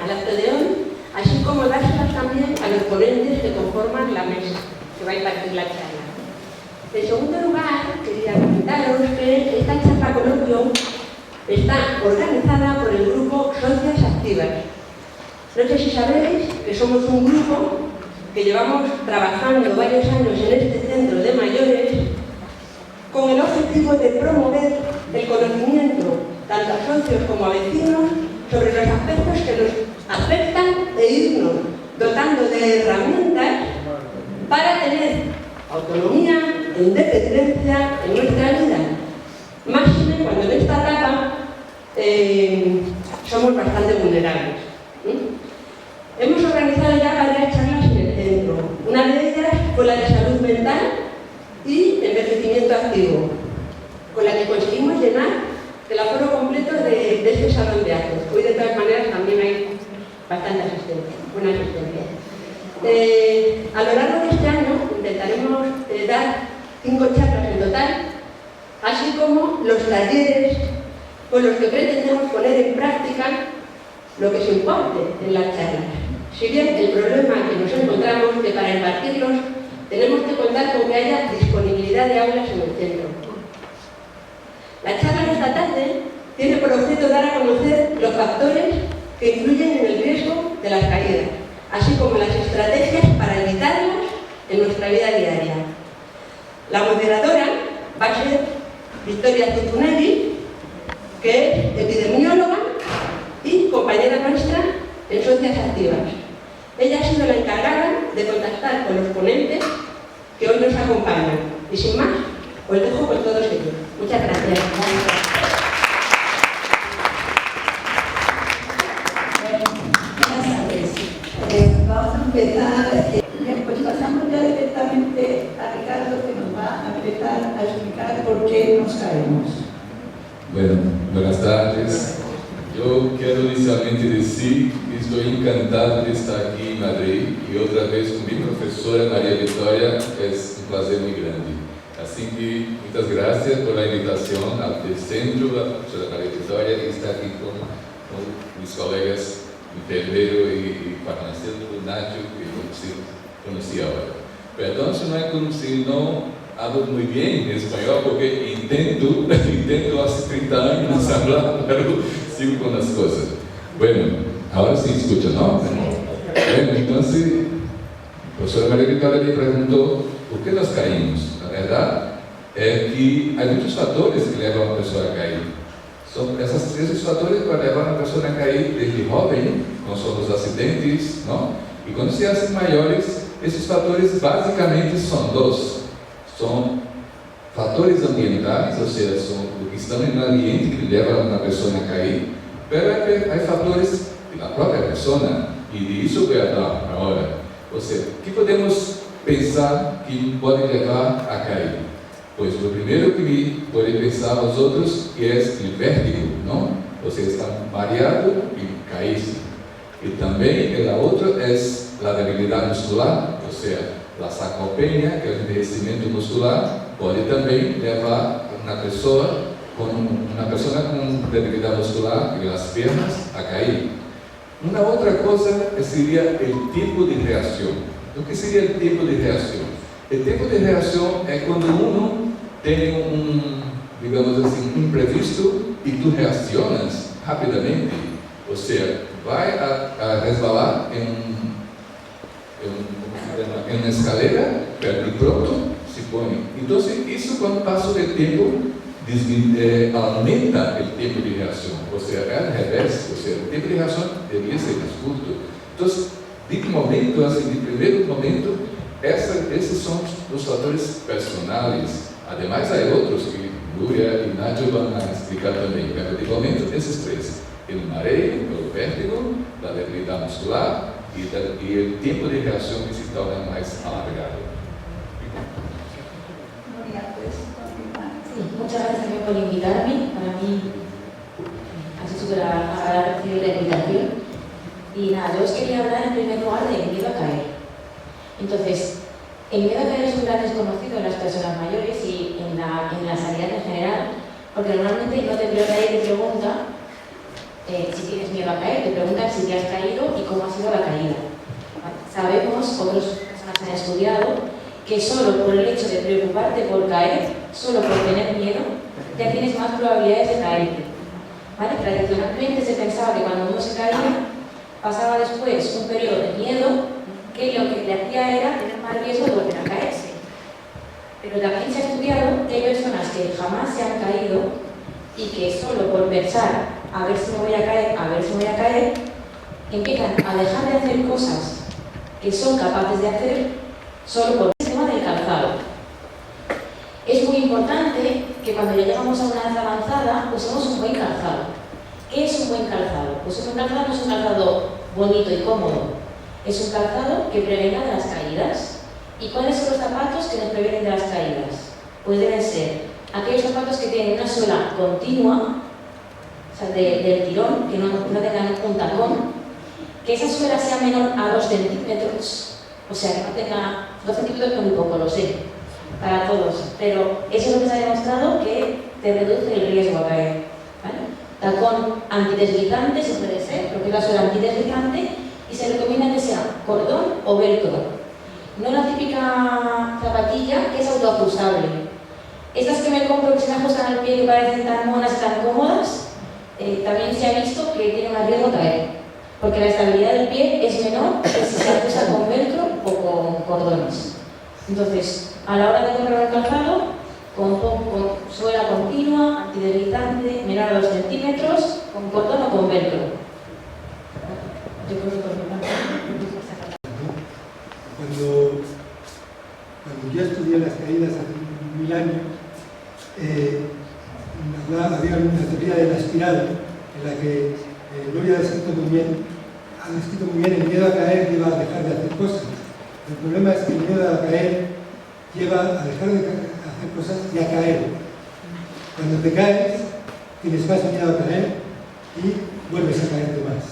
al acto de hoy, así como dárselas también a los ponentes que conforman la mesa, que va a impartir la charla. En segundo lugar, quería comentaros que esta charla coloquio está organizada por el grupo Socias Activas. No sé si sabéis que somos un grupo que llevamos trabajando varios años en este centro de mayores con el objetivo de promover el conocimiento tanto a socios como a vecinos sobre los aspectos que nos afectan e irnos dotando de herramientas para tener autonomía e independencia en nuestra vida. Máxime cuando en esta etapa somos bastante vulnerables. Hemos organizado ya varias charlas en el centro. Una de ellas fue la de salud mental y envejecimiento activo, con la que conseguimos llenar el aforo completo de este salón de actos. Hoy, de todas maneras, también hay bastante asistencia, buena asistencia. A lo largo de este año intentaremos dar 5 charlas en total, así como los talleres con los que pretendemos poner en práctica lo que se imparte en las charlas. Si bien el problema que nos encontramos es que para impartirlos tenemos que contar con que haya disponibilidad de aulas en el centro. La charla de esta tarde tiene por objeto dar a conocer los factores que influyen en el riesgo de las caídas, así como las estrategias para evitarlas en nuestra vida diaria. La moderadora va a ser Victoria Zutunelli, que es epidemióloga y compañera nuestra en Socias Activas. Ella ha sido la encargada de contactar con los ponentes que hoy nos acompañan. Y sin más, os dejo con todos ellos. Muchas gracias. Buenas tardes. Vamos a empezar. Pues pasamos ya directamente a Ricardo, que nos va a empezar a explicar por qué nos caemos. Bueno, buenas tardes. Yo quiero inicialmente decir que estoy encantado de estar aquí en Madrid y otra vez con mi profesora María Victoria. Es un placer muy grande. Así que muchas gracias por la invitación al centro, a la profesora María Victoria, que está aquí con mis colegas enfermero y farmacéutico Nacho, que conocí ahora. Perdón si no hablo muy bien español, porque intento hace 30 años hablar, pero sigo con las cosas. Bueno, ahora sí escucha, ¿no? Bueno, entonces, la profesora María Victoria me preguntó por qué nos caímos. La verdad es que hay muchos factores que llevan a una persona a caer. Esos factores que llevan a una persona a caer desde joven, como son los accidentes, ¿no? Y cuando se hacen mayores, esos factores básicamente son dos. Son fatores ambientales, ou seja, são o que estão no ambiente que leva a pessoa a cair, mas há fatores da própria pessoa, e disso eu vou falar agora. Ou seja, o que podemos pensar que pode levar a cair? Pois o primeiro que pode pensar os outros que é o vértigo, não? Ou seja, está mareado e cair-se. E também a outra é a debilidade muscular, ou seja, a sarcopenia, que é o envelhecimento muscular, pode também levar uma pessoa com debilidade muscular e as pernas a cair. Uma outra coisa seria o tipo de reação. O que seria o tipo de reação? O tipo de reação é quando tem digamos assim, imprevisto e tu reacionas rapidamente, ou seja, vai a resvalar em uma escalera, perde pronto, se põe. Então, isso com o passo do tempo aumenta o tempo de reação, ou seja, é ao revés, ou seja, o tempo de reação deveria ser mais curto. Então, de momento, assim, de primeiro momento, esses são os fatores personais. Ademais, há outros que Lúria e Nádia vão explicar também, mas de momento, esses três: o mareio, o vértigo, a debilidade muscular y el tiempo de reacción que se torna más alargado. Sí, muchas gracias por invitarme. Para mí ha sido súper agradable recibir la invitación. Y nada, yo os quería hablar en primer lugar del miedo a caer. Entonces, el miedo a caer es un gran desconocido en las personas mayores y en la sanidad en general, porque normalmente no te nadie te pregunta si tienes miedo a caer, te preguntan si te has caído y cómo ha sido la caída. ¿Vale? Sabemos, otras personas han estudiado, que solo por el hecho de preocuparte por caer, solo por tener miedo, ya tienes más probabilidades de caerte. ¿Vale? Tradicionalmente se pensaba que cuando uno se caía, pasaba después un periodo de miedo que lo que le hacía era tener más riesgo de volver a caerse. Pero también se ha estudiado que hay personas que jamás se han caído y que solo por pensar a ver si me voy a caer, a ver si me voy a caer, empiezan a dejar de hacer cosas que son capaces de hacer solo por el tema del calzado. Es muy importante que cuando ya llegamos a una edad avanzada, usemos un buen calzado. ¿Qué es un buen calzado? Pues un buen calzado no es un calzado bonito y cómodo, es un calzado que prevenga de las caídas. ¿Y cuáles son los zapatos que nos previenen de las caídas? Pues deben ser aquellos zapatos que tienen una suela continua, o sea, del tirón, que no tengan un tacón, que esa suela sea menor a 2 centímetros, o sea, que no tenga 2 centímetros, que muy poco, lo sé, para todos, pero eso es lo que se ha demostrado que te reduce el riesgo a caer. ¿Vale? Tacón antideslizante, se puede ser, porque es la suela antideslizante, y se recomienda que sea cordón o velcro. No la típica zapatilla que es autoajustable. Estas que me compro que se me ajustan al pie, que parecen tan monas y tan cómodas, también se ha visto que tienen más riesgo de caer, porque la estabilidad del pie es menor que si se ajusta con velcro o con cordones. Entonces, a la hora de comprar un calzado, con suela continua, antideslizante, menor a 2 centímetros, con cordón o con velcro. Yo creo que por mi parte. Cuando yo estudié las caídas hace 1000 años, había una teoría de la espiral en la que lo había descrito muy bien. El miedo a caer lleva a dejar de hacer cosas. El problema es que el miedo a caer lleva a dejar de hacer cosas y a caer. Cuando te caes, tienes más miedo a caer y vuelves a caerte más.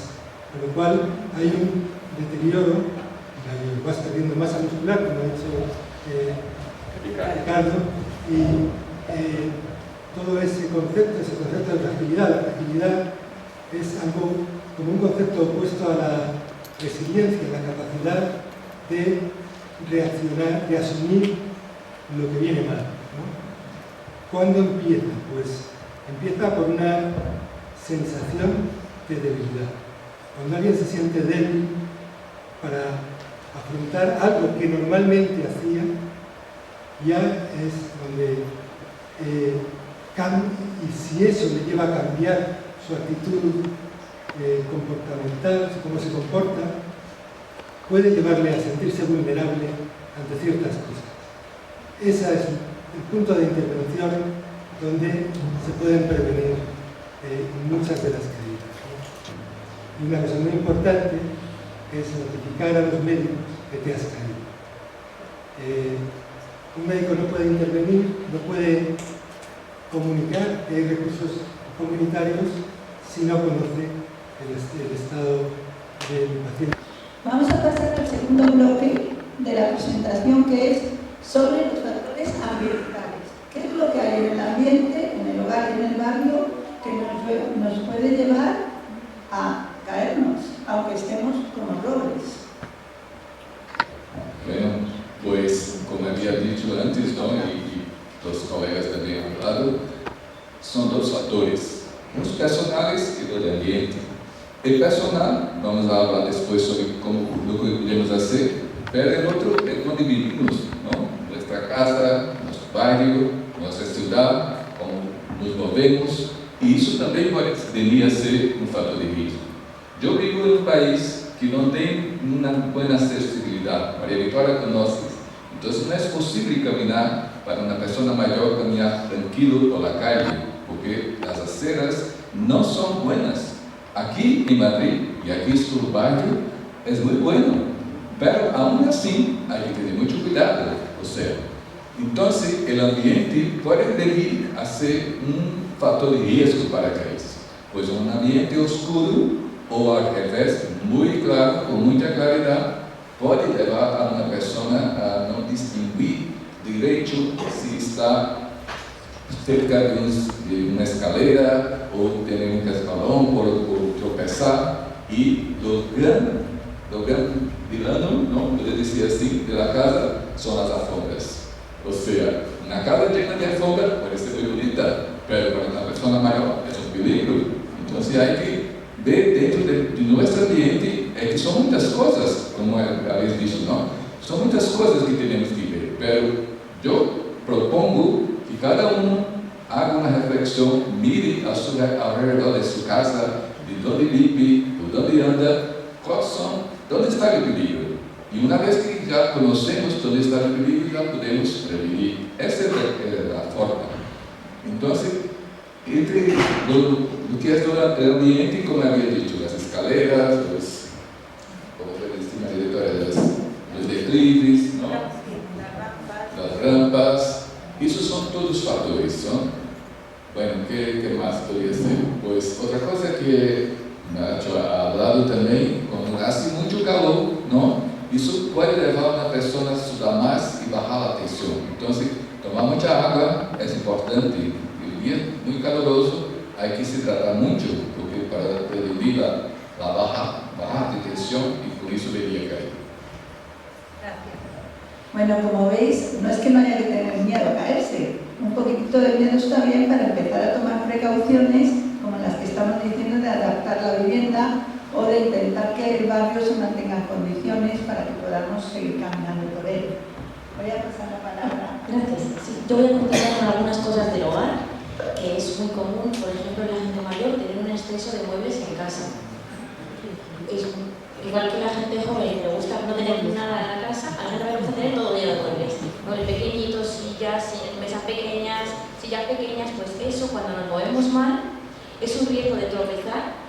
Con lo cual hay un deterioro, vas perdiendo masa muscular, como ha dicho Ricardo, y todo ese concepto de fragilidad. La fragilidad es algo como un concepto opuesto a la resiliencia, la capacidad de reaccionar, de asumir lo que viene mal, ¿no? ¿Cuándo empieza? Pues empieza por una sensación de debilidad. Cuando alguien se siente débil para afrontar algo que normalmente hacía, ya es donde cambia, y si eso le lleva a cambiar su actitud comportamental, cómo se comporta, puede llevarle a sentirse vulnerable ante ciertas cosas. Ese es el punto de intervención donde se pueden prevenir muchas de las caídas. Y una cosa muy importante es notificar a los médicos que te has caído. Un médico no puede intervenir, no puede comunicar que hay recursos comunitarios si no conoce el estado del paciente. Vamos a pasar al segundo bloque de la presentación, que es sobre los factores ambientales. ¿Qué es lo que hay en el ambiente, en el hogar y en el barrio que nos puede llevar a caernos, aunque estemos como robles? Bueno, pues como había dicho antes, ¿no? y los colegas también han hablado, son 2 factores, los personales y los de ambiente. El personal, vamos a hablar después sobre cómo lo que podemos hacer, pero el otro es donde vivimos, ¿no? Nuestra casa, nuestro barrio, nuestra ciudad, cómo nos movemos, y eso también debería ser un factor de riesgo. Yo vivo en un país que no tiene una buena accesibilidad. María Victoria conoce. Entonces no es posible caminar para una persona mayor, caminar tranquilo por la calle, porque las aceras no son buenas. Aquí en Madrid, y aquí en su barrio, es muy bueno, pero aún así hay que tener mucho cuidado. O sea, entonces el ambiente puede venir a ser un factor de riesgo para caerse. Pues un ambiente oscuro o al revés, muy claro, con mucha claridad, puede llevar a una persona a no distinguir derecho si está cerca de una escalera o tener un escalón por tropezar, y lo gran vilano, ¿no? Yo decía así, de la casa son las alfombras. O sea, una casa llena de alfombras puede ser muy bonita, pero para una persona mayor es un peligro. Entonces hay que ver dentro de nuestro ambiente que son muchas cosas, como habéis dicho, ¿no? Son muchas cosas que tenemos que ver, pero yo propongo que cada uno haga una reflexión, mire alrededor de su casa, de dónde vive, por dónde anda, dónde está el peligro. Y una vez que ya conocemos dónde está el peligro, ya podemos prevenir. Esa es la forma. Entonces, entre lo que es el ambiente, como había dicho, las escaleras, como fue decía la directora, los declives, ¿no? Las rampas, esos son todos factores, ¿no? Bueno, ¿qué más podría ser? Pues otra cosa que Nacho ha hablado también, cuando hace mucho calor, ¿no? Eso puede llevar a una persona a sudar más y bajar la tensión. Entonces, tomar mucha agua es importante. El día muy caluroso hay que se tratar mucho, porque para prevenir la baja de tensión, y por eso debería caer. Bueno, como veis, no es que no haya que tener miedo a caerse. Un poquitito de miedo está bien para empezar a tomar precauciones, como las que estamos diciendo, de adaptar la vivienda o de intentar que el barrio se mantenga en condiciones para que podamos seguir caminando por él. Voy a pasar la palabra. Gracias. Sí, yo voy a continuar con algunas cosas del hogar, que es muy común, por ejemplo, en la gente mayor, tener un exceso de muebles en casa. Igual que la gente joven le gusta no tener nada en la casa, a la gente le gusta tener todo lleno de muebles. Muebles pequeñitos, mesas pequeñas, sillas pequeñas, pues eso, cuando nos movemos mal, es un riesgo de tropezar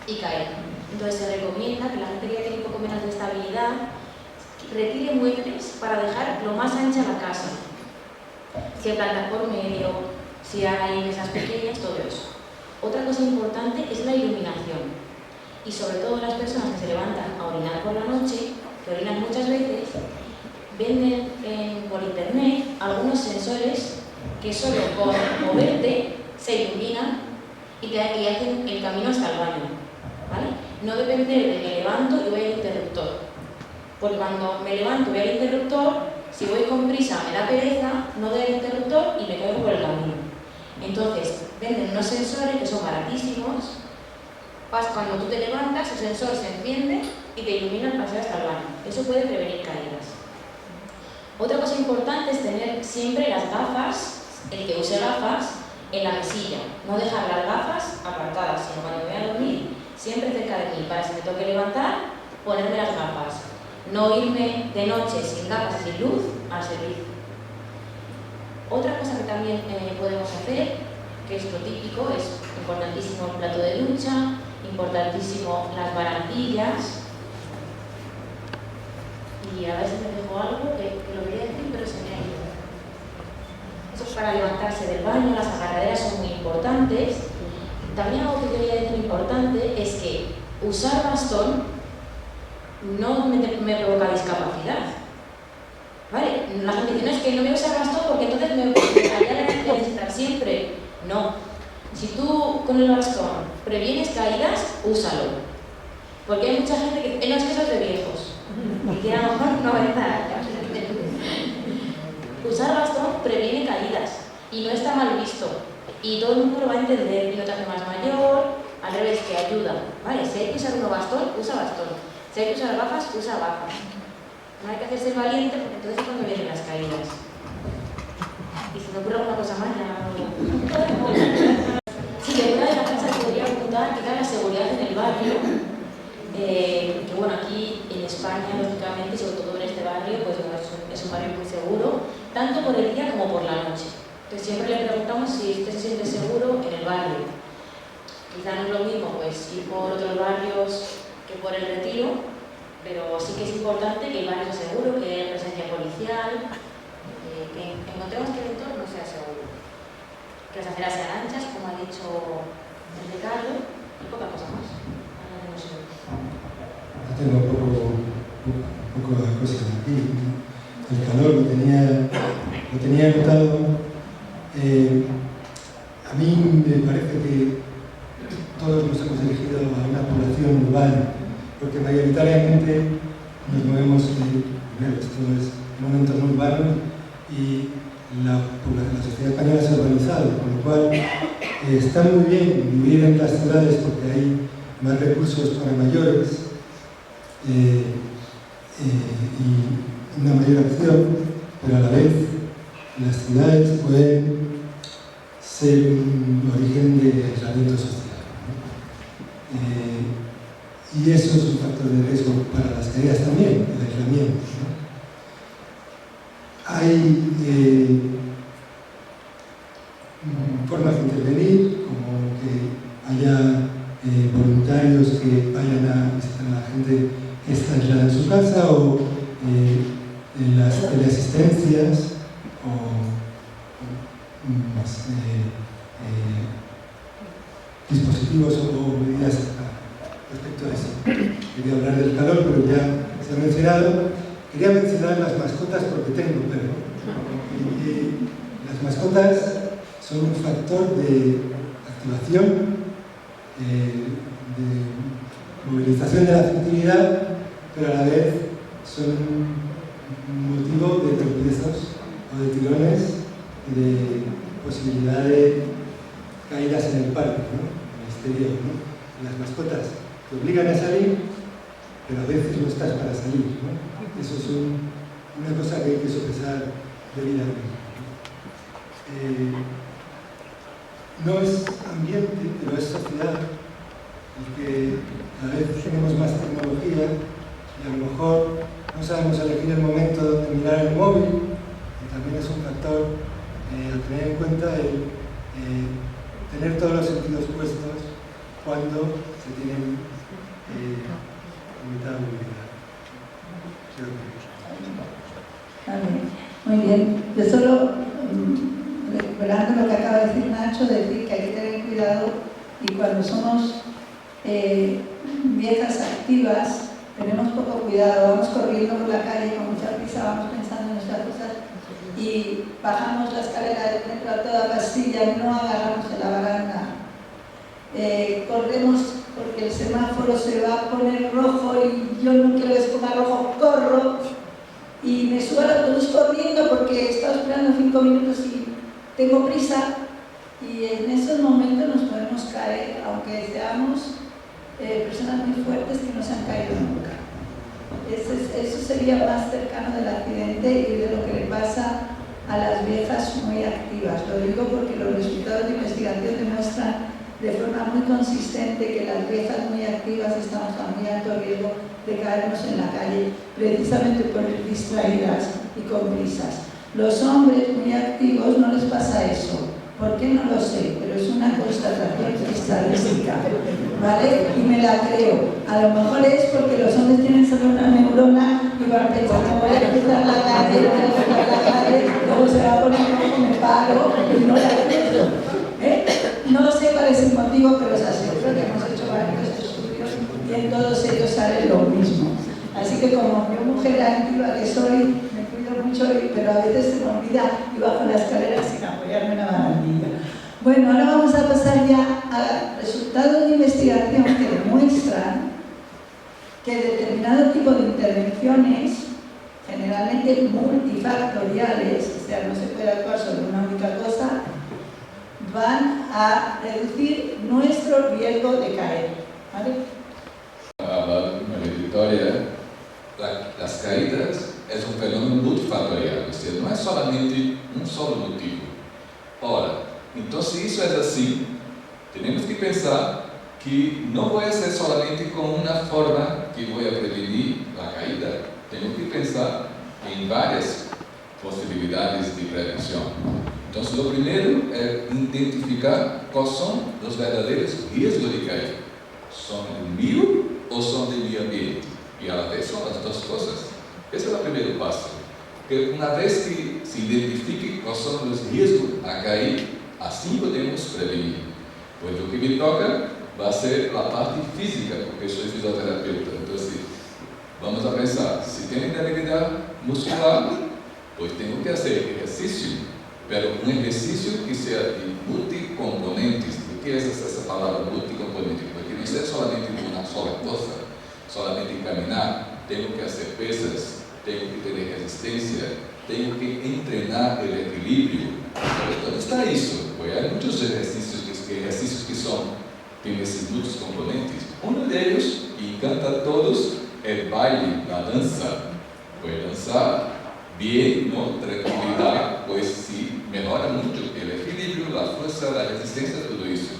y caer. Entonces se recomienda que la gente que ya tiene un poco menos de estabilidad retire muebles para dejar lo más ancha la casa. Si hay plantas por medio, si hay mesas pequeñas, todo eso. Otra cosa importante es la iluminación. Y sobre todo las personas que se levantan a orinar por la noche, que orinan muchas veces, venden por internet algunos sensores que solo con moverte se iluminan y hacen el camino hasta el baño, ¿vale? No depender de me levanto y voy al interruptor, porque cuando me levanto y voy al interruptor, si voy con prisa me da pereza, no doy al interruptor y me caigo por el camino. Entonces venden unos sensores que son baratísimos. Cuando tú te levantas, el sensor se enciende y te ilumina al pasar hasta el baño. Eso puede prevenir caídas. Otra cosa importante es tener siempre las gafas, el que use gafas, en la mesilla. No dejar las gafas apartadas, sino cuando me voy a dormir, siempre cerca de mí, para si me toque levantar, ponerme las gafas. No irme de noche sin gafas y sin luz al servicio. Otra cosa que también podemos hacer, que es lo típico, es importantísimo el plato de ducha, importantísimo las barandillas. Y a ver si me dejo algo que lo quería decir, pero se me ha ido. Eso es para levantarse del baño, las agarraderas son muy importantes. También algo que quería decir importante es que usar bastón no me provoca discapacidad. ¿Vale? La gente dice, no, es que no voy a usar bastón porque entonces me haría la necesitar siempre. No. Si tú con el bastón previenes caídas, úsalo. Porque hay mucha gente que no, es que eso es de viejos. Que tiene a lo mejor 90 años. Usar bastón previene caídas y no está mal visto. Y todo el mundo lo va a entender y no te hace más mayor, al revés, que ayuda. ¿Vale? Si hay que usar un bastón, usa bastón. Si hay que usar gafas, usa gafas. No hay que hacerse valiente porque entonces es cuando vienen las caídas. Y si me ocurre alguna cosa más, ya no. Sí, de una de las cosas que quería apuntar que era la seguridad en el barrio. Que bueno, aquí en España, lógicamente, sobre todo en este barrio, pues no, es un barrio muy seguro, tanto por el día como por la noche. Entonces siempre le preguntamos si usted se siente seguro en el barrio. Quizá no es lo mismo pues ir por otros barrios que por el Retiro, pero sí que es importante que el barrio sea seguro, que haya presencia policial, que encontremos que el entorno sea seguro. Que las aceras sean anchas, como ha dicho el Ricardo, y poca cosa más. Yo tengo un poco de cosas aquí. El calor lo tenía notado A mí me parece que todos nos hemos elegido a una población urbana, porque mayoritariamente nos movemos, primero, esto es en un entorno urbano y la sociedad española se ha urbanizado, con lo cual está muy bien vivir en las ciudades porque hay más recursos para mayores y una mayor acción, pero a la vez las ciudades pueden ser un origen de aislamiento social. Y eso es un factor de riesgo para las caídas también, el aislamiento, ¿no? Hay formas de intervenir, como que haya voluntarios que vayan a visitar a la gente que está aislada en su casa, o en las teleasistencias, o dispositivos o medidas respecto a eso. Quería hablar del calor, pero ya se ha mencionado. Quería mencionar las mascotas porque tengo perro. Y las mascotas son un factor de activación, de movilización de la afectividad, pero a la vez son un motivo de tropiezos o de tirones y de posibilidad de caídas en el parque, ¿no? En el exterior, ¿no? Las mascotas te obligan a salir, pero a veces no estás para salir, ¿no? Eso es una cosa que hay que sopesar debidamente. No es ambiente, pero es sociedad, porque cada vez tenemos más tecnología y a lo mejor no sabemos elegir el momento donde mirar el móvil, que también es un factor a tener en cuenta, el tener todos los sentidos puestos cuando se tienen limitada movilidad. Muy bien. Yo solo, recuperando lo que acaba de decir Nacho, decir que hay que tener cuidado y cuando somos viejas activas tenemos poco cuidado, vamos corriendo por la calle con mucha prisa, vamos pensando en nuestras cosas y bajamos la escalera del metro a toda pastilla, no agarramos de la baranda. Corremos porque el semáforo se va a poner rojo y yo no quiero que se ponga rojo, corro y me subo al autobús corriendo porque he estado esperando 5 minutos y tengo prisa, y en esos momentos nos podemos caer, aunque seamos personas muy fuertes que no se han caído nunca. Eso sería más cercano del accidente y de lo que le pasa a las viejas muy activas. Lo digo porque los resultados de investigación demuestran de forma muy consistente que las viejas muy activas estamos a muy alto riesgo de caernos en la calle, precisamente por ir distraídas y con prisas. Los hombres muy activos no les pasa eso. ¿Por qué? No lo sé, pero es una constatación estadística, ¿vale? Y me la creo. A lo mejor es porque los hombres tienen solo una neurona y van pensando, voy a cruzar la calle, luego se va a poner rojo, me paro y no la cruzo. No sé cuál es el motivo, pero es así. Creo que hemos hecho varios estudios y en todos ellos sale lo mismo. Así que como yo, mujer activa que soy, me cuido mucho, pero a veces se me olvida y bajo la escalera sin apoyarme en la barandilla. Bueno, ahora vamos a pasar ya a resultados de investigación que demuestran que determinado tipo de intervenciones, generalmente multifactoriales, o sea, no se puede actuar sobre una única cosa, van a reducir nuestro riesgo de caer, ¿vale? María Victoria, las caídas es un fenómeno multifactorial, es decir, no es solamente un solo motivo. Ahora, entonces eso es así, tenemos que pensar que no puede ser solamente con una forma que voy a prevenir la caída, tenemos que pensar en varias posibilidades de prevención. Entonces, lo primero es identificar cuáles son los verdaderos riesgos de caída. ¿Son del mío o son del medio ambiente? Y a la vez son las dos cosas. Ese es el primer paso. Que una vez que se identifique cuáles son los riesgos a caer, así podemos prevenir. Pues lo que me toca va a ser la parte física, porque soy fisioterapeuta. Entonces, vamos a pensar, si tienen debilidad muscular, pues tengo que hacer ejercicio. pero un ejercicio que sea de multicomponentes. ¿Qué es esa palabra multicomponente? Porque no es solamente una sola cosa, solamente caminar, tengo que hacer pesas, tengo que tener resistencia, tengo que entrenar el equilibrio. ¿Dónde está eso? Pues hay muchos ejercicios que tienen esos muchos componentes. Uno de ellos, y encanta a todos, el baile, la danza. Puede danzar bien, ¿no? Tranquilidad, pues sí, mejora mucho el equilibrio, la fuerza, la resistencia, todo eso.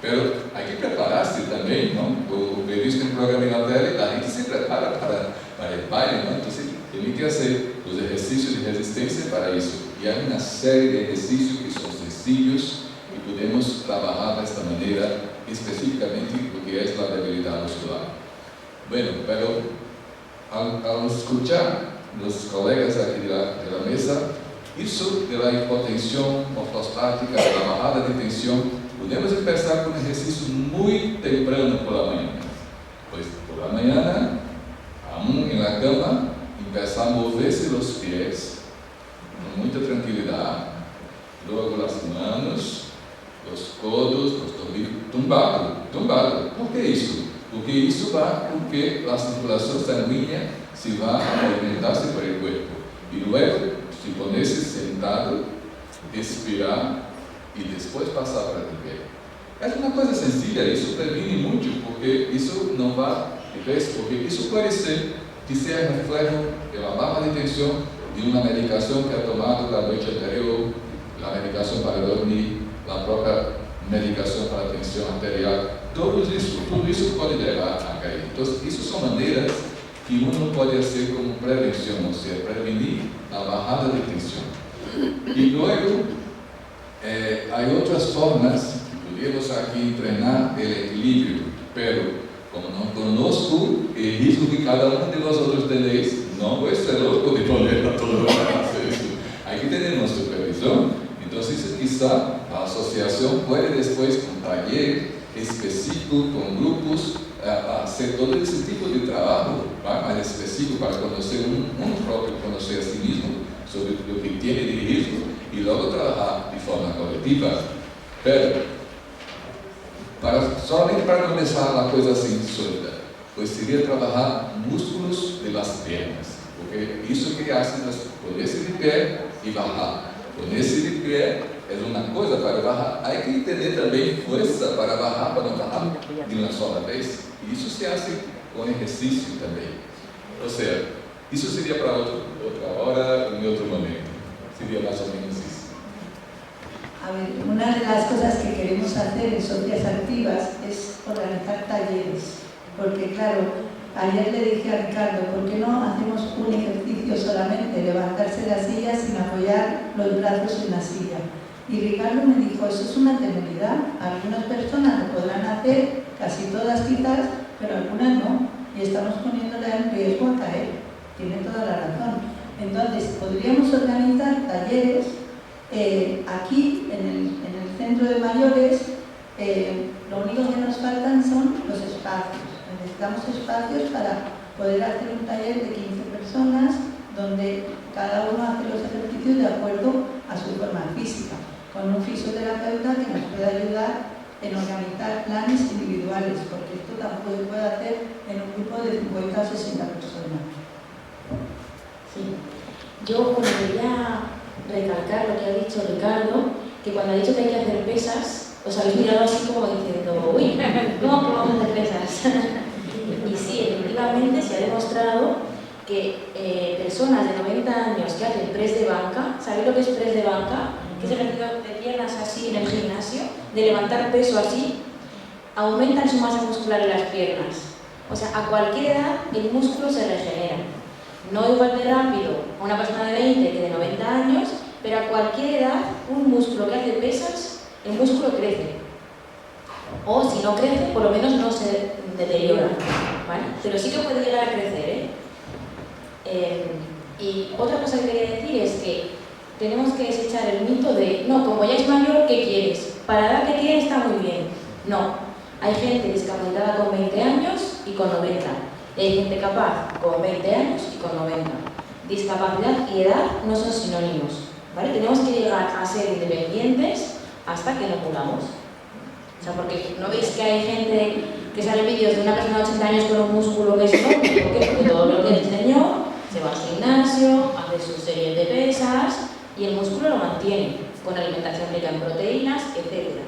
Pero hay que prepararse también, ¿no? Como he visto en el programa en la tele, la gente se prepara para el baile, ¿no? Entonces, tiene que hacer los ejercicios de resistencia para eso. Y hay una serie de ejercicios que son sencillos y podemos trabajar de esta manera, específicamente lo que es la debilidad muscular. Bueno, pero al escuchar los colegas aquí de la mesa, eso de la hipotensión ortostática, de la bajada de tensión, podemos empezar con ejercicios muy temprano por la mañana. Pues por la mañana, aún en la cama, empezar a moverse los pies con mucha tranquilidad, luego las manos, los codos, los tobillos, tumbado. ¿Por qué eso? Porque eso va con que la circulación sanguínea se va a movimentarse por el cuerpo. Y luego, si ponerse sentado, respirar y después pasar para el pie. Es una cosa sencilla, eso previene mucho, porque eso no va, porque eso puede ser que sea reflejo de la baja de tensión de una medicación que ha tomado la noche anterior, la medicación para dormir, la propia medicación para tensión arterial. Todo eso puede llevar a caer. Entonces, esas son maneras que uno puede hacer como prevención, o sea, prevenir la bajada de tensión. Y luego, hay otras formas que podemos aquí entrenar el equilibrio, pero como no conozco el riesgo que cada uno de vosotros tenéis, no voy a ser loco de poner a todo el mundo a hacer eso. Hay que tener una supervisión. Entonces, quizá la asociación puede después, con taller específico, con grupos, hacer todo ese tipo de trabajo más específico para conocer uno propio, conocer a sí mismo sobre lo que tiene de riesgo y luego trabajar de forma colectiva. Pero, solamente para comenzar la cosa así suelta, pues sería trabajar músculos de las piernas, porque eso que hacen es ponerse de pie y bajar. Ponerse de pie es una cosa para bajar, hay que tener también fuerza para bajar, para no bajar de una sola vez. Y eso se hace con ejercicio también. O sea, eso sería para otra hora, en otro momento. Sería más o menos eso. A ver, una de las cosas que queremos hacer en Socias Activas es organizar talleres. Porque claro, ayer le dije a Ricardo, ¿por qué no hacemos un ejercicio solamente, levantarse de la silla sin apoyar los brazos en la silla? Y Ricardo me dijo, eso es una temeridad. Algunas personas lo podrán hacer, casi todas quizás, pero algunas no. Y estamos poniéndole en riesgo a caer. Tiene toda la razón. Entonces, podríamos organizar talleres aquí, en el centro de mayores. Lo único que nos faltan son los espacios. Necesitamos espacios para poder hacer un taller de 15 personas donde cada uno hace los ejercicios de acuerdo a su forma física, con un fisioterapeuta que nos pueda ayudar en organizar planes individuales, porque esto tampoco se puede hacer en un grupo de 50 o 60 personas. Sí. Yo quería recalcar lo que ha dicho Ricardo, que cuando ha dicho que hay que hacer pesas, os habéis mirado así como diciendo, uy, ¿cómo vamos a hacer pesas? Y sí, efectivamente se ha demostrado que personas de 90 años que hacen press de banca, ¿sabéis lo que es press de banca? Que es el ejercicio de piernas así en el gimnasio, de levantar peso así, aumentan su masa muscular en las piernas. O sea, a cualquier edad el músculo se regenera. No igual de rápido a una persona de 20 que de 90 años, pero a cualquier edad un músculo que hace pesas, el músculo crece. O si no crece, por lo menos no se deteriora, ¿vale? Pero sí que puede llegar a crecer, y otra cosa que quería decir es que tenemos que desechar el mito de, no, como ya es mayor, ¿qué quieres? Para la edad que tienes está muy bien. No, hay gente discapacitada con 20 años y con 90. Y hay gente capaz con 20 años y con 90. Discapacidad y edad no son sinónimos. ¿vale? Tenemos que llegar a ser independientes hasta que no podamos. O sea, porque no veis que hay gente que sale vídeos de una persona de 80 años con un músculo que es enorme, ¿por qué? Porque todo lo que enseñó, se va al gimnasio, hace sus series de pesas y el músculo lo mantiene con alimentación rica en proteínas, etc.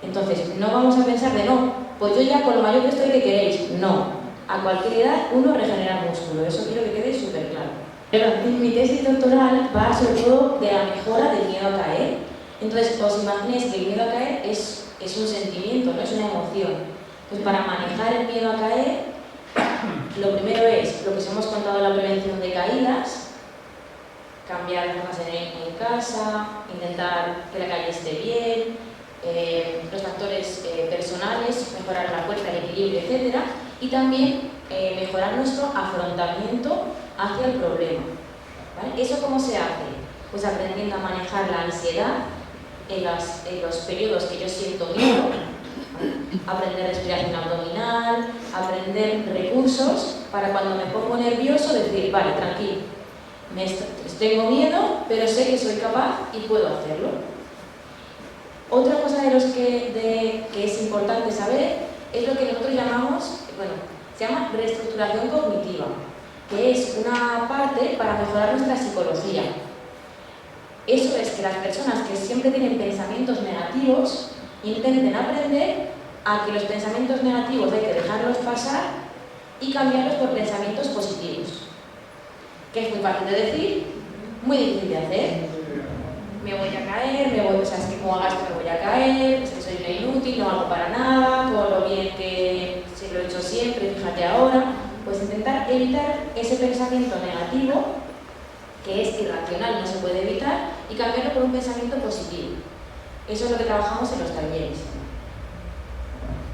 Entonces, no vamos a pensar de no, pues yo ya con lo mayor que estoy, ¿qué queréis? No. A cualquier edad uno regenera músculo, eso quiero que quede súper claro. Pero mi tesis doctoral va sobre todo de la mejora del miedo a caer. Entonces, os imaginéis que el miedo a caer es un sentimiento, no es una emoción. Pues para manejar el miedo a caer, lo primero es lo que os hemos contado de la prevención de caídas, cambiar las formas en casa, intentar que la calle esté bien, los factores personales, mejorar la fuerza, el equilibrio, etc. Y también mejorar nuestro afrontamiento hacia el problema. ¿Vale? ¿Eso cómo se hace? Pues aprendiendo a manejar la ansiedad en los periodos que yo siento miedo, aprender respiración abdominal, aprender recursos para cuando me pongo nervioso decir, vale, tranquilo, tengo miedo, pero sé que soy capaz y puedo hacerlo. Otra cosa que es importante saber es lo que nosotros llamamos, bueno, se llama reestructuración cognitiva, que es una parte para mejorar nuestra psicología. Eso es que las personas que siempre tienen pensamientos negativos intenten aprender a que los pensamientos negativos hay que dejarlos pasar y cambiarlos por pensamientos positivos. Que es muy fácil de decir, muy difícil de hacer. Me voy a caer, o sea, es que como hagas me voy a caer, es que soy una inútil, no hago para nada, todo lo bien que se lo he hecho siempre, fíjate ahora. Pues intentar evitar ese pensamiento negativo, que es irracional, no se puede evitar, y cambiarlo por un pensamiento positivo. Eso es lo que trabajamos en los talleres.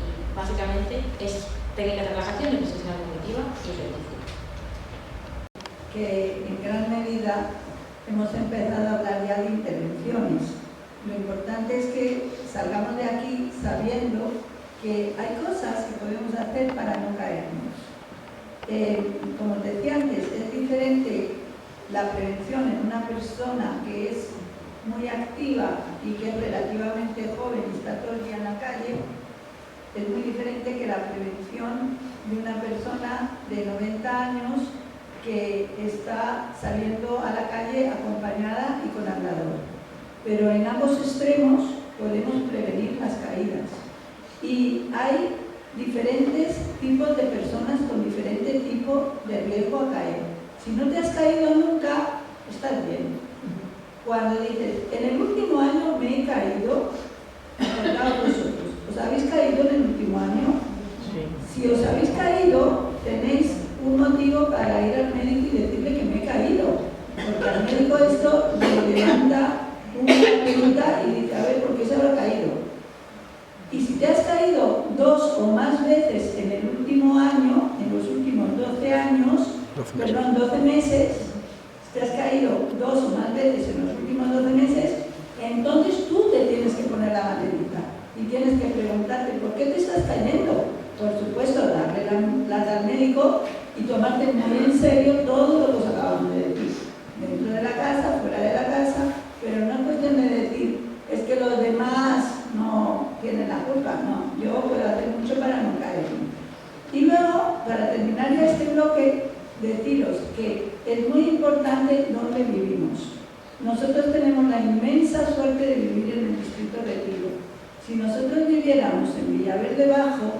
Y básicamente es técnicas de relajación, reposición cognitiva y ejercicio. Que en gran medida hemos empezado a hablar ya de intervenciones. Lo importante es que salgamos de aquí sabiendo que hay cosas que podemos hacer para no caernos. Como te decía antes, es diferente la prevención en una persona que es muy activa y que es relativamente joven y está todo el día en la calle, es muy diferente que la prevención de una persona de 90 años que está saliendo a la calle acompañada y con andador. Pero en ambos extremos podemos prevenir las caídas. Y hay diferentes tipos de personas con diferente tipo de riesgo a caer. Si no te has caído nunca, estás bien. Cuando dices, en el último año me he caído, acordaos vosotros, ¿os habéis caído en el último año? Sí. Si os habéis caído, tenéis un motivo para ir al médico y decirle que me he caído. Porque al médico esto le levanta una pregunta y dice, a ver, ¿por qué se habrá caído? Y si te has caído 2 o más veces en el último año, en los últimos 12 meses, si te has caído 2 o más veces en los últimos 12 meses, entonces tú te tienes que poner la baterita y tienes que preguntarte, ¿por qué te estás cayendo? Por supuesto, darle la plata al médico y tomarte muy en serio todo lo que os acabamos de decir. Dentro de la casa, fuera de la casa, pero no es cuestión de decir, es que los demás no tienen la culpa, no, yo puedo hacer mucho para no caer. Y luego, para terminar ya este bloque, deciros que es muy importante dónde vivimos. Nosotros tenemos la inmensa suerte de vivir en el distrito Retiro. Si nosotros viviéramos en Villaverde Bajo,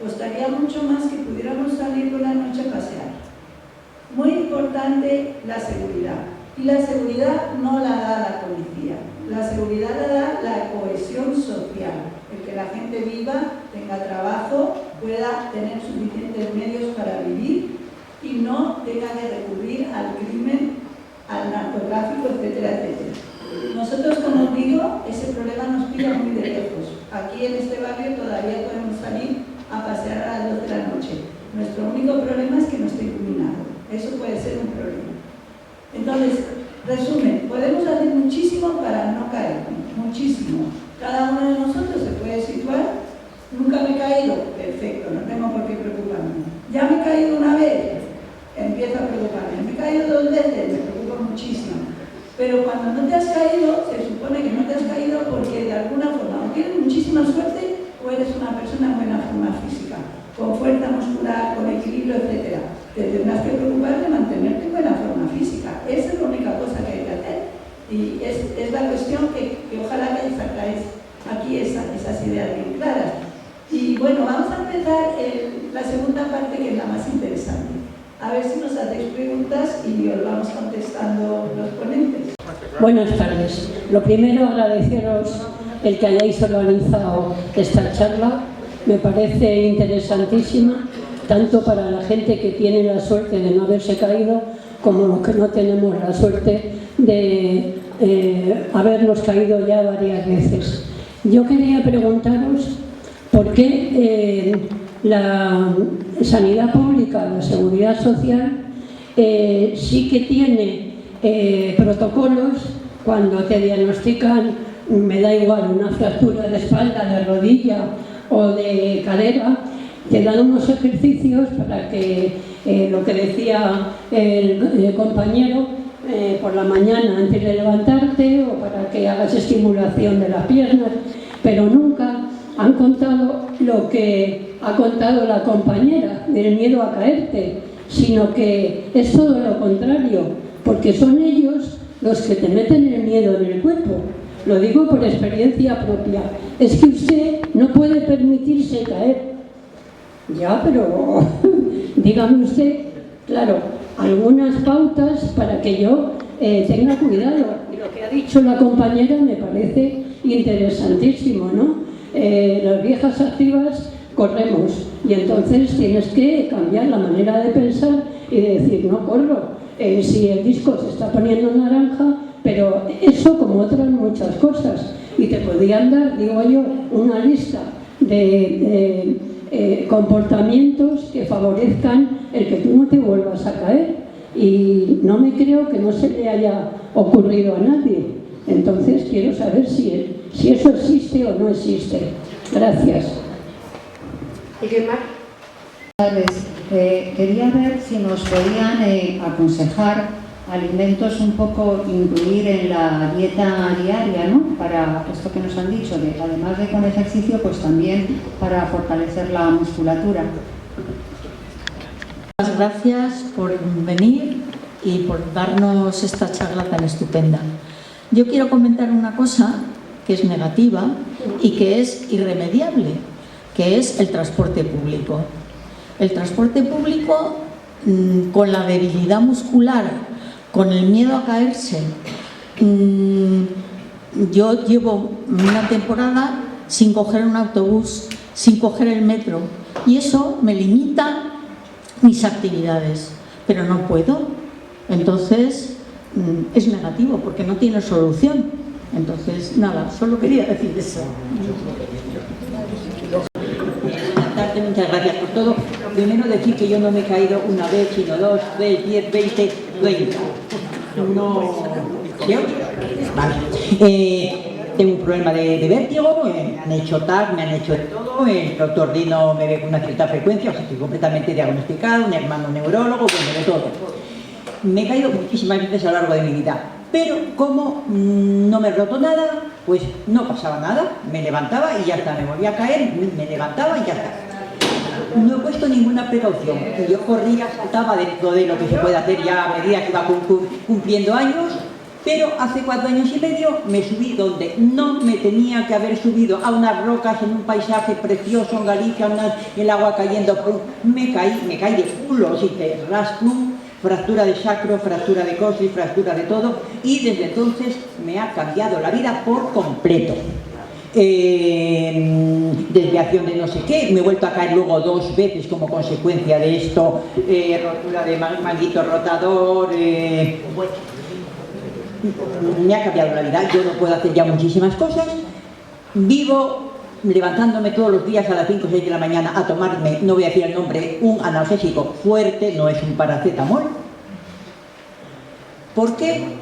costaría mucho más que pudiéramos salir por la noche a pasear. Muy importante la seguridad. Y la seguridad no la da la policía. La seguridad la da la cohesión social. El que la gente viva, tenga trabajo, pueda tener suficientes medios para vivir y no tenga que recurrir al crimen, al narcotráfico, etcétera, etcétera. Nosotros, como os digo, ese problema nos pilla muy de lejos. Aquí en este barrio todavía podemos salir a pasear a las 2 de la noche. Nuestro único problema es que no esté iluminado. Eso puede ser un problema. Entonces, resumen, podemos hacer muchísimo para no caer, muchísimo. Cada uno de nosotros se puede situar. Nunca me he caído, perfecto, no tengo por qué preocuparme. Ya me he caído una vez, empiezo a preocuparme. Me he caído 2 veces, me preocupa muchísimo. Pero cuando no te has caído, se supone que no te has caído porque de alguna forma o tienes muchísima suerte o eres una persona en buena forma física, con fuerza muscular, con equilibrio, etc. Te tendrás que preocupar de mantenerte en buena forma física. Esa es la única cosa que hay que hacer. Y es la cuestión que ojalá que sacáis aquí esas ideas bien claras. Y bueno, vamos a empezar la segunda parte, que es la más interesante. A ver si nos hacéis preguntas y os vamos contestando los ponentes. Buenas tardes. Lo primero, agradeceros el que hayáis organizado esta charla. Me parece interesantísima, tanto para la gente que tiene la suerte de no haberse caído, como los que no tenemos la suerte de habernos caído ya varias veces. Yo quería preguntaros por qué la sanidad pública, la seguridad social, sí que tiene protocolos cuando te diagnostican, me da igual, una fractura de espalda, de rodilla o de cadera, te dan unos ejercicios para que, lo que decía el compañero, por la mañana antes de levantarte, o para que hagas estimulación de las piernas, pero nunca han contado lo que ha contado la compañera del miedo a caerte, sino que es todo lo contrario, porque son ellos los que te meten el miedo en el cuerpo. Lo digo por experiencia propia. Es que usted no puede permitirse caer. Ya, pero dígame usted, claro, algunas pautas para que yo tenga cuidado. Y lo que ha dicho la compañera me parece interesantísimo, ¿no? Las viejas activas corremos y entonces tienes que cambiar la manera de pensar y de decir, no corro, si el disco se está poniendo naranja, pero eso como otras muchas cosas. Y te podían dar, digo yo, una lista de comportamientos que favorezcan el que tú no te vuelvas a caer. Y no me creo que no se le haya ocurrido a nadie. Entonces quiero saber si eso existe o no existe. Gracias. ¿Alguien más? Quería ver si nos podían aconsejar alimentos un poco incluir en la dieta diaria, ¿no? Para esto que nos han dicho, además de con ejercicio, pues también para fortalecer la musculatura. Muchas gracias por venir y por darnos esta charla tan estupenda. Yo quiero comentar una cosa que es negativa y que es irremediable, que es el transporte público. El transporte público, con la debilidad muscular, con el miedo a caerse, yo llevo una temporada sin coger un autobús, sin coger el metro, y eso me limita mis actividades, pero no puedo. Entonces es negativo porque no tiene solución. Entonces nada, solo quería decir eso. Muchas gracias por todo. Primero decir que yo no me he caído una vez, sino 2, 3, 10, 20, 20. No. ¿Sí? Vale. Tengo un problema de vértigo, me han hecho TAC, me han hecho de todo, el doctor Dino me ve con una cierta frecuencia, o sea, estoy completamente diagnosticado, un hermano neurólogo, bueno, de todo. Me he caído muchísimas veces a lo largo de mi vida, pero como no me he roto nada, pues no pasaba nada, me levantaba y ya está, me volvía a caer, me levantaba y ya está. No he puesto ninguna precaución, yo corría, saltaba dentro de lo que se puede hacer ya a medida que va cumpliendo años, pero hace 4 años y medio me subí donde no me tenía que haber subido, a unas rocas en un paisaje precioso en Galicia, el agua cayendo, me caí de culo, así que rasplum, fractura de sacro, fractura de coxis, fractura de todo, y desde entonces me ha cambiado la vida por completo. Desviación de no sé qué, me he vuelto a caer luego 2 veces como consecuencia de esto, rotura de manguito rotador, me ha cambiado la vida, yo no puedo hacer ya muchísimas cosas, vivo levantándome todos los días a las 5 o 6 de la mañana a tomarme, no voy a decir el nombre, un analgésico fuerte, no es un paracetamol. ¿Por qué?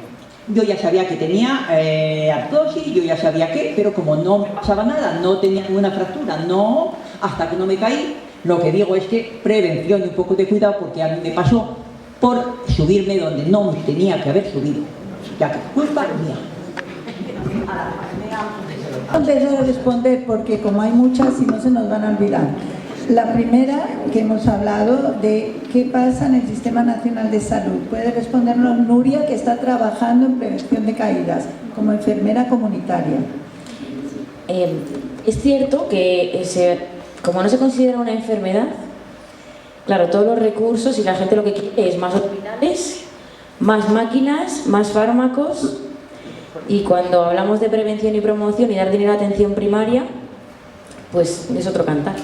Yo ya sabía que tenía artrosis, yo ya sabía que, pero como no me pasaba nada, no tenía ninguna fractura, no, hasta que no me caí, lo que digo es que prevención y un poco de cuidado, porque a mí me pasó por subirme donde no me tenía que haber subido. ya que es culpa mía. Antes de responder, porque como hay muchas y no se nos van a olvidar. La primera, que hemos hablado de qué pasa en el Sistema Nacional de Salud. Puede respondernos Nuria, que está trabajando en prevención de caídas como enfermera comunitaria. Es cierto que como no se considera una enfermedad, claro, todos los recursos y la gente lo que quiere es más hospitales, más máquinas, más fármacos, y cuando hablamos de prevención y promoción y dar dinero a atención primaria, pues es otro cantar.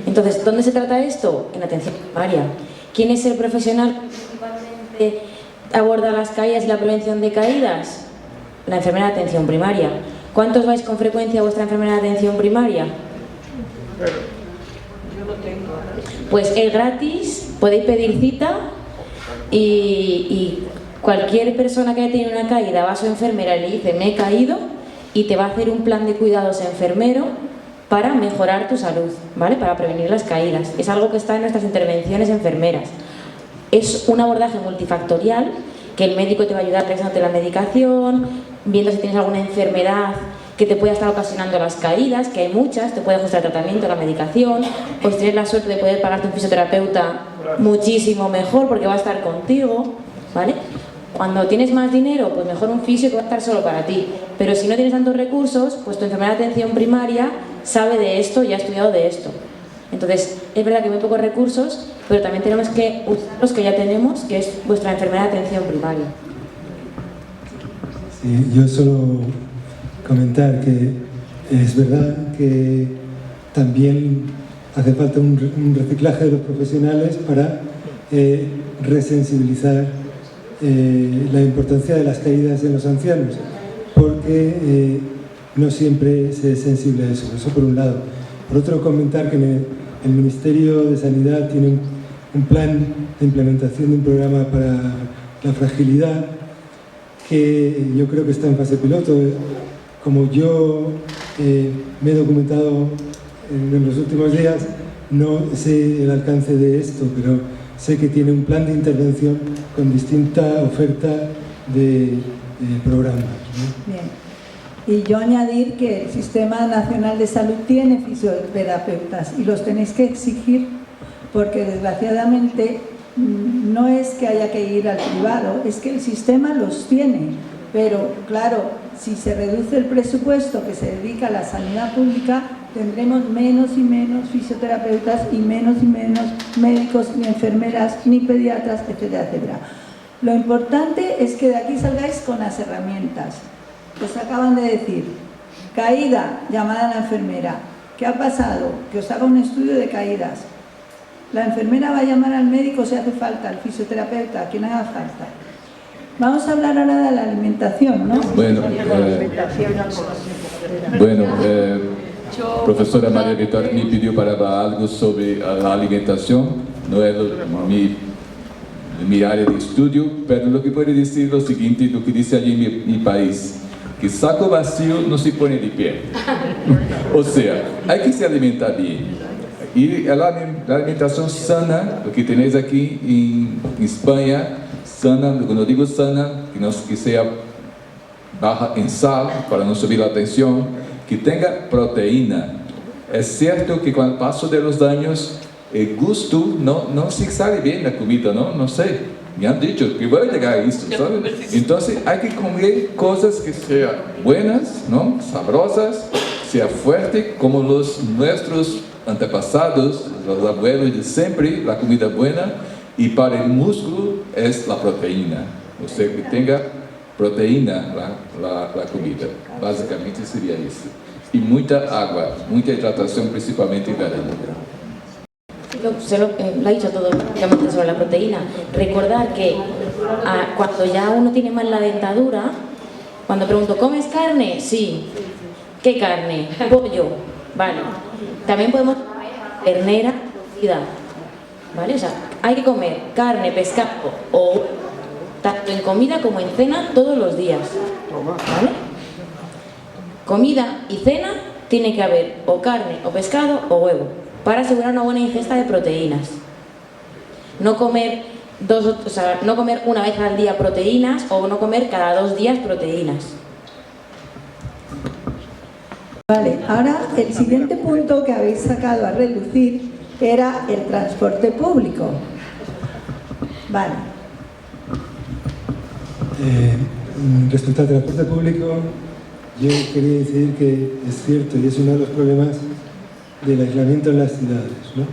Entonces, ¿dónde se trata esto? En atención primaria. ¿Quién es el profesional que principalmente aborda las caídas y la prevención de caídas? La enfermera de atención primaria. ¿Cuántos vais con frecuencia a vuestra enfermera de atención primaria? Pues es gratis, podéis pedir cita y cualquier persona que haya tenido una caída va a su enfermera y le dice me he caído y te va a hacer un plan de cuidados enfermero para mejorar tu salud, ¿vale? Para prevenir las caídas. Es algo que está en nuestras intervenciones enfermeras. Es un abordaje multifactorial que el médico te va a ayudar realizándote la medicación, viendo si tienes alguna enfermedad que te pueda estar ocasionando las caídas, que hay muchas, te puede ajustar el tratamiento, la medicación, pues tienes la suerte de poder pagarte un fisioterapeuta muchísimo mejor porque va a estar contigo, ¿vale? Cuando tienes más dinero, pues mejor un fisio que va a estar solo para ti. Pero si no tienes tantos recursos, pues tu enfermera de atención primaria sabe de esto y ha estudiado de esto. Entonces, es verdad que hay muy pocos recursos, pero también tenemos que usar los que ya tenemos, que es vuestra enfermera de atención primaria. Sí, yo solo comentar que es verdad que también hace falta un reciclaje de los profesionales para resensibilizar la importancia de las caídas en los ancianos, porque no siempre se es sensible a eso por un lado. Por otro, comentar que el Ministerio de Sanidad tiene un plan de implementación de un programa para la fragilidad que yo creo que está en fase piloto. Como yo me he documentado en los últimos días, no sé el alcance de esto, pero sé que tiene un plan de intervención con distinta oferta de programas, ¿no? Bien. Y yo añadir que el Sistema Nacional de Salud tiene fisioterapeutas y los tenéis que exigir porque desgraciadamente no es que haya que ir al privado, es que el sistema los tiene. Pero claro, si se reduce el presupuesto que se dedica a la sanidad pública, tendremos menos y menos fisioterapeutas y menos médicos, ni enfermeras, ni pediatras, etcétera, etcétera. Lo importante es que de aquí salgáis con las herramientas. Os acaban de decir, caída, llamada a la enfermera. ¿Qué ha pasado? Que os haga un estudio de caídas. La enfermera va a llamar al médico si hace falta, al fisioterapeuta, quien haga falta. Vamos a hablar ahora de la alimentación, ¿no? Bueno, profesora María Victoria me pidió para hablar algo sobre la alimentación. No es mi área de estudio, pero lo que puedo decir es lo siguiente, lo que dice allí en mi país, que saco vacío no se pone de pie. O sea, hay que se alimentar bien. Y la alimentación sana, lo que tenéis aquí en España, sana, cuando digo sana, que sea baja en sal, para no subir la tensión, que tenga proteína. Es cierto que con el paso de los años, el gusto no se sale bien la comida, no sé. Me han dicho que voy a llegar a esto, ¿sabes? Entonces hay que comer cosas que sean buenas, ¿no? Sabrosas, sea fuerte, como nuestros antepasados, los abuelos de siempre, la comida buena, y para el músculo es la proteína. O sea, que tenga proteína la comida. Básicamente sería eso. Y mucha agua, mucha hidratación, principalmente en verano. Lo ha dicho todo sobre la proteína. Recordar que cuando ya uno tiene mal la dentadura, cuando pregunto, ¿comes carne? Sí. ¿Qué carne? Pollo. Vale. También podemos comer ternera cocida. ¿Vale? O sea, hay que comer carne, pescado o tanto en comida como en cena todos los días. ¿Vale? Comida y cena tiene que haber o carne, o pescado o huevo, para asegurar una buena ingesta de proteínas. No comer no comer una vez al día proteínas o no comer cada 2 días proteínas. Vale, ahora el siguiente punto que habéis sacado a relucir era el transporte público. Vale. Respecto al transporte público, yo quería decir que es cierto y es uno de los problemas del aislamiento en las ciudades, ¿no?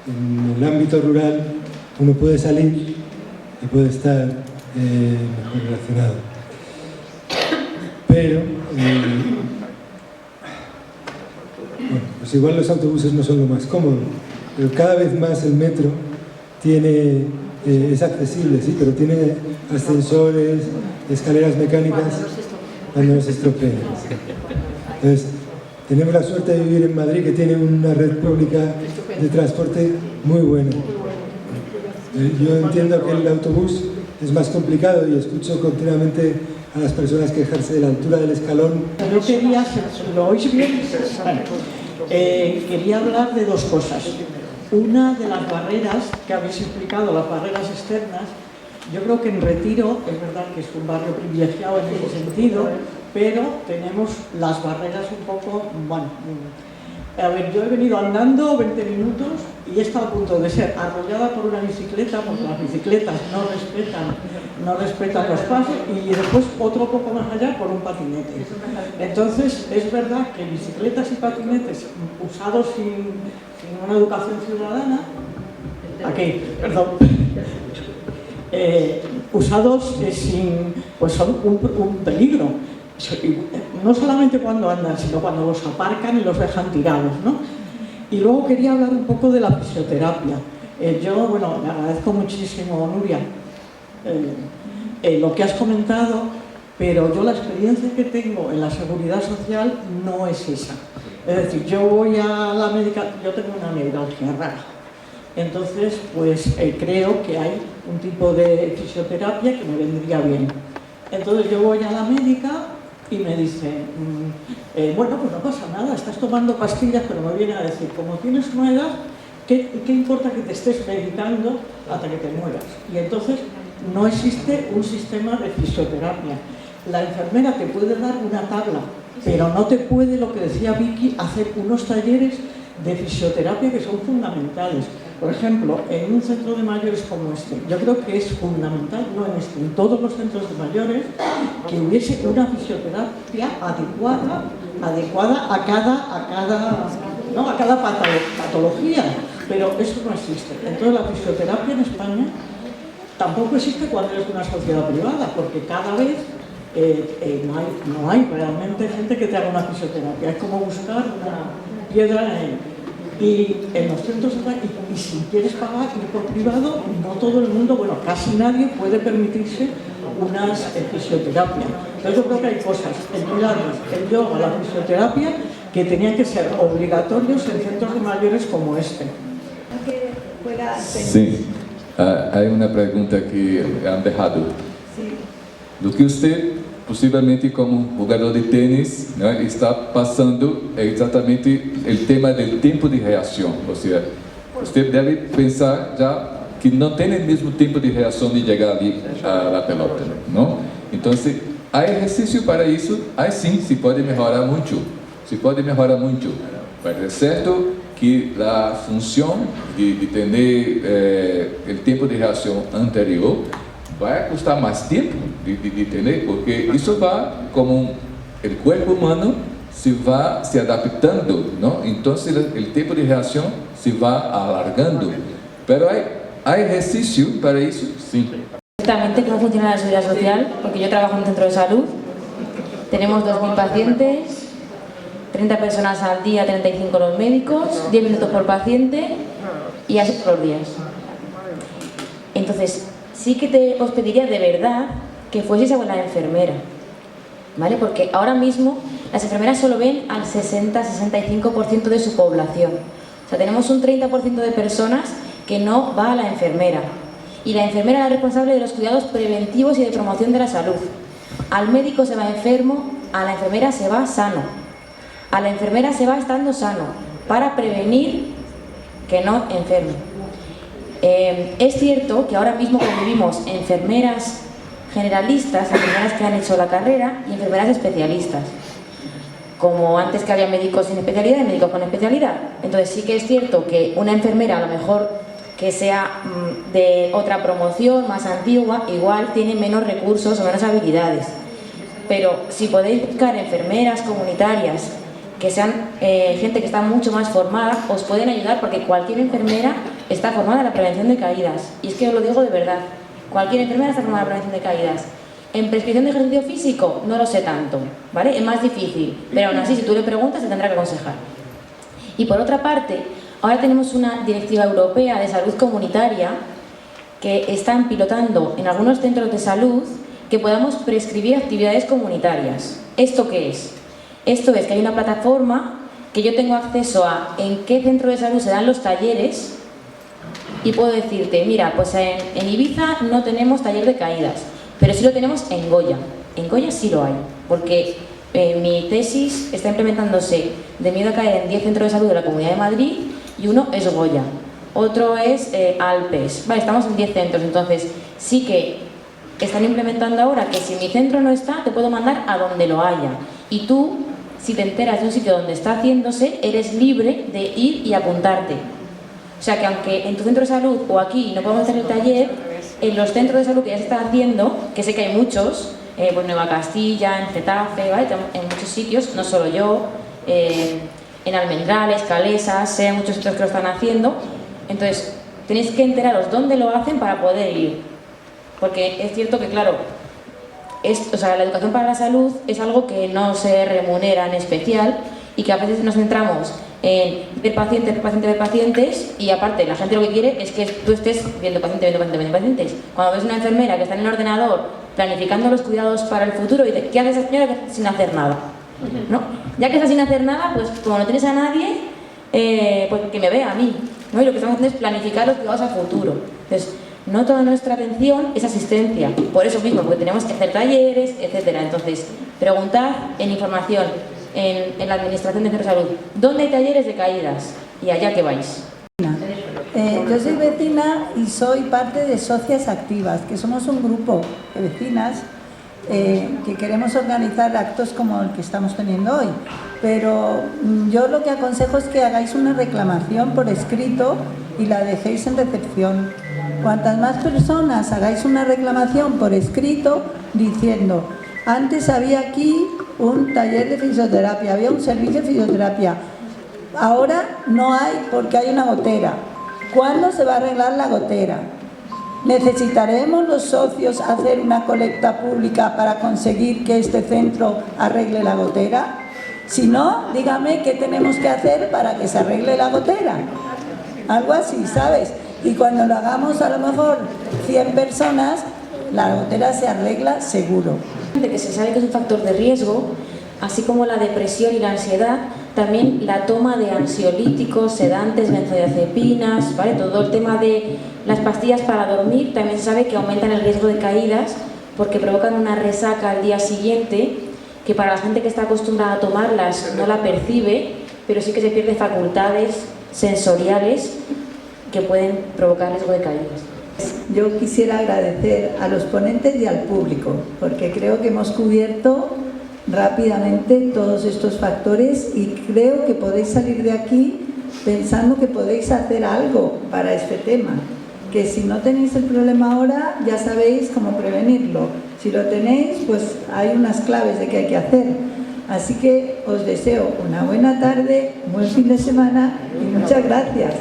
En el ámbito rural uno puede salir y puede estar mejor relacionado. Pero, bueno, pues igual los autobuses no son lo más cómodo, pero cada vez más el metro es accesible, sí, pero tiene ascensores, escaleras mecánicas cuando no se estropean. Entonces, tenemos la suerte de vivir en Madrid, que tiene una red pública de transporte muy buena. Yo entiendo que el autobús es más complicado y escucho continuamente a las personas quejarse de la altura del escalón. Yo quería, ¿lo oís bien? Vale. Quería hablar de 2 cosas. Una de las barreras que habéis explicado, las barreras externas. Yo creo que en Retiro, es verdad que es un barrio privilegiado en ese sentido, pero tenemos las barreras un poco, bueno, a ver, yo he venido andando 20 minutos y he estado a punto de ser arrollada por una bicicleta, porque las bicicletas no respetan los pasos, y después otro poco más allá por un patinete. Entonces, es verdad que bicicletas y patinetes usados sin una educación ciudadana, aquí, perdón, usados pues son un peligro. No solamente cuando andan, sino cuando los aparcan y los dejan tirados, ¿no? Y luego quería hablar un poco de la fisioterapia. Yo, bueno, le agradezco muchísimo, Nuria, lo que has comentado, pero yo la experiencia que tengo en la seguridad social no es esa. Es decir, yo voy a la médica, yo tengo una neuralgia rara. Entonces, pues creo que hay un tipo de fisioterapia que me vendría bien. Entonces yo voy a la médica y me dice, bueno, pues no pasa nada, estás tomando pastillas, pero me viene a decir, como tienes una edad, ¿qué importa que te estés medicando hasta que te mueras? Y entonces no existe un sistema de fisioterapia. La enfermera te puede dar una tabla, pero no te puede, lo que decía Vicky, hacer unos talleres de fisioterapia que son fundamentales. Por ejemplo, en un centro de mayores como este, yo creo que es fundamental, no en este, en todos los centros de mayores, que hubiese una fisioterapia adecuada a cada patología, pero eso no existe. Entonces la fisioterapia en España tampoco existe cuando es una sociedad privada, porque cada vez no hay realmente gente que te haga una fisioterapia. Es como buscar una piedra y en los centros, y si quieres pagar ir por privado, no todo el mundo, bueno, casi nadie puede permitirse unas fisioterapia. Entonces yo creo que hay cosas, el pilates, el yoga, la fisioterapia, que tenían que ser obligatorios en centros de mayores como este. Sí, hay una pregunta que han dejado. Do que usted, possivelmente como jogador de tênis, né, está passando exatamente o tema do tempo de reação. Ou seja, você deve pensar já que não tem o mesmo tempo de reação de chegar ali à pelota, não? Então, há exercício para isso? Aí sim, se pode melhorar muito. Se pode melhorar muito. Mas é certo que a função de ter o tempo de reação anterior vai custar mais tempo de entender, porque isso vai, como o corpo humano se vai se adaptando, não? Então o tempo de reação se vai alargando. Mas há exercício para isso, sim. Exactamente cómo funciona la seguridad social, porque yo trabajo en un centro de salud, tenemos 2.000 pacientes, 30 personas al día, 35 los médicos, 10 minutos por paciente y así todos los días. Entonces, sí que os pediría de verdad que fueseis a la enfermera, ¿vale? Porque ahora mismo las enfermeras solo ven al 60-65% de su población. O sea, tenemos un 30% de personas que no va a la enfermera. Y la enfermera es la responsable de los cuidados preventivos y de promoción de la salud. Al médico se va enfermo, a la enfermera se va sano. A la enfermera se va estando sano, para prevenir que no enferme. Es cierto que ahora mismo convivimos enfermeras generalistas, enfermeras que han hecho la carrera y enfermeras especialistas. Como antes que había médicos sin especialidad y médicos con especialidad. Entonces sí que es cierto que una enfermera, a lo mejor que sea de otra promoción, más antigua, igual tiene menos recursos o menos habilidades. Pero si podéis buscar enfermeras comunitarias que sean gente que está mucho más formada, os pueden ayudar, porque cualquier enfermera está formada en la prevención de caídas. Y es que os lo digo de verdad, cualquier enfermera está formada en la prevención de caídas. En prescripción de ejercicio físico no lo sé tanto, ¿vale? Es más difícil, pero aún así si tú le preguntas te tendrá que aconsejar. Y por otra parte, ahora tenemos una directiva europea de salud comunitaria que están pilotando en algunos centros de salud que podamos prescribir actividades comunitarias. ¿Esto qué es? Esto es que hay una plataforma que yo tengo acceso a en qué centro de salud se dan los talleres y puedo decirte, mira, pues en Ibiza no tenemos taller de caídas, pero sí lo tenemos en Goya. En Goya sí lo hay, porque mi tesis está implementándose de miedo a caer en 10 centros de salud de la Comunidad de Madrid y uno es Goya, otro es Alpes. Vale, estamos en 10 centros, entonces sí que están implementando ahora que si mi centro no está, te puedo mandar a donde lo haya. Y tú, si te enteras de un sitio donde está haciéndose, eres libre de ir y apuntarte. O sea que aunque en tu centro de salud o aquí no podemos hacer el taller, en los centros de salud que ya se están haciendo, que sé que hay muchos, pues Nueva Castilla, en Getafe, ¿vale? En muchos sitios, no solo yo, en Almendrales, Calesas, sé muchos sitios que lo están haciendo. Entonces, tenéis que enteraros dónde lo hacen para poder ir. Porque es cierto que, claro, la educación para la salud es algo que no se remunera en especial y que a veces nos centramos en ver pacientes y aparte la gente lo que quiere es que tú estés viendo pacientes. Cuando ves una enfermera que está en el ordenador planificando los cuidados para el futuro y dice, ¿qué hace esa señora sin hacer nada? ¿No? Ya que está sin hacer nada, pues como no tienes a nadie, pues que me vea a mí, ¿no? Y lo que estamos haciendo es planificar los cuidados a futuro. Entonces, no toda nuestra atención es asistencia, por eso mismo, porque tenemos que hacer talleres, etcétera. Entonces, preguntad en información, en la administración de centros de salud, ¿dónde hay talleres de caídas? Y allá que vais. Yo soy vecina y soy parte de Socias Activas, que somos un grupo de vecinas que queremos organizar actos como el que estamos teniendo hoy. Pero yo lo que aconsejo es que hagáis una reclamación por escrito y la dejéis en recepción. Cuantas más personas hagáis una reclamación por escrito diciendo, antes había aquí un taller de fisioterapia, había un servicio de fisioterapia, ahora no hay porque hay una gotera. ¿Cuándo se va a arreglar la gotera? ¿Necesitaremos los socios hacer una colecta pública para conseguir que este centro arregle la gotera? Si no, dígame qué tenemos que hacer para que se arregle la gotera. Algo así, ¿sabes? Y cuando lo hagamos a lo mejor 100 personas, la gotera se arregla seguro. Que se sabe que es un factor de riesgo, así como la depresión y la ansiedad, también la toma de ansiolíticos, sedantes, benzodiazepinas, ¿vale? Todo el tema de las pastillas para dormir, también se sabe que aumentan el riesgo de caídas porque provocan una resaca al día siguiente, que para la gente que está acostumbrada a tomarlas no la percibe, pero sí que se pierde facultades sensoriales que pueden provocar riesgo de caídas. Yo quisiera agradecer a los ponentes y al público, porque creo que hemos cubierto rápidamente todos estos factores y creo que podéis salir de aquí pensando que podéis hacer algo para este tema, que si no tenéis el problema ahora ya sabéis cómo prevenirlo, si lo tenéis pues hay unas claves de qué hay que hacer. Así que os deseo una buena tarde, un buen fin de semana y muchas gracias.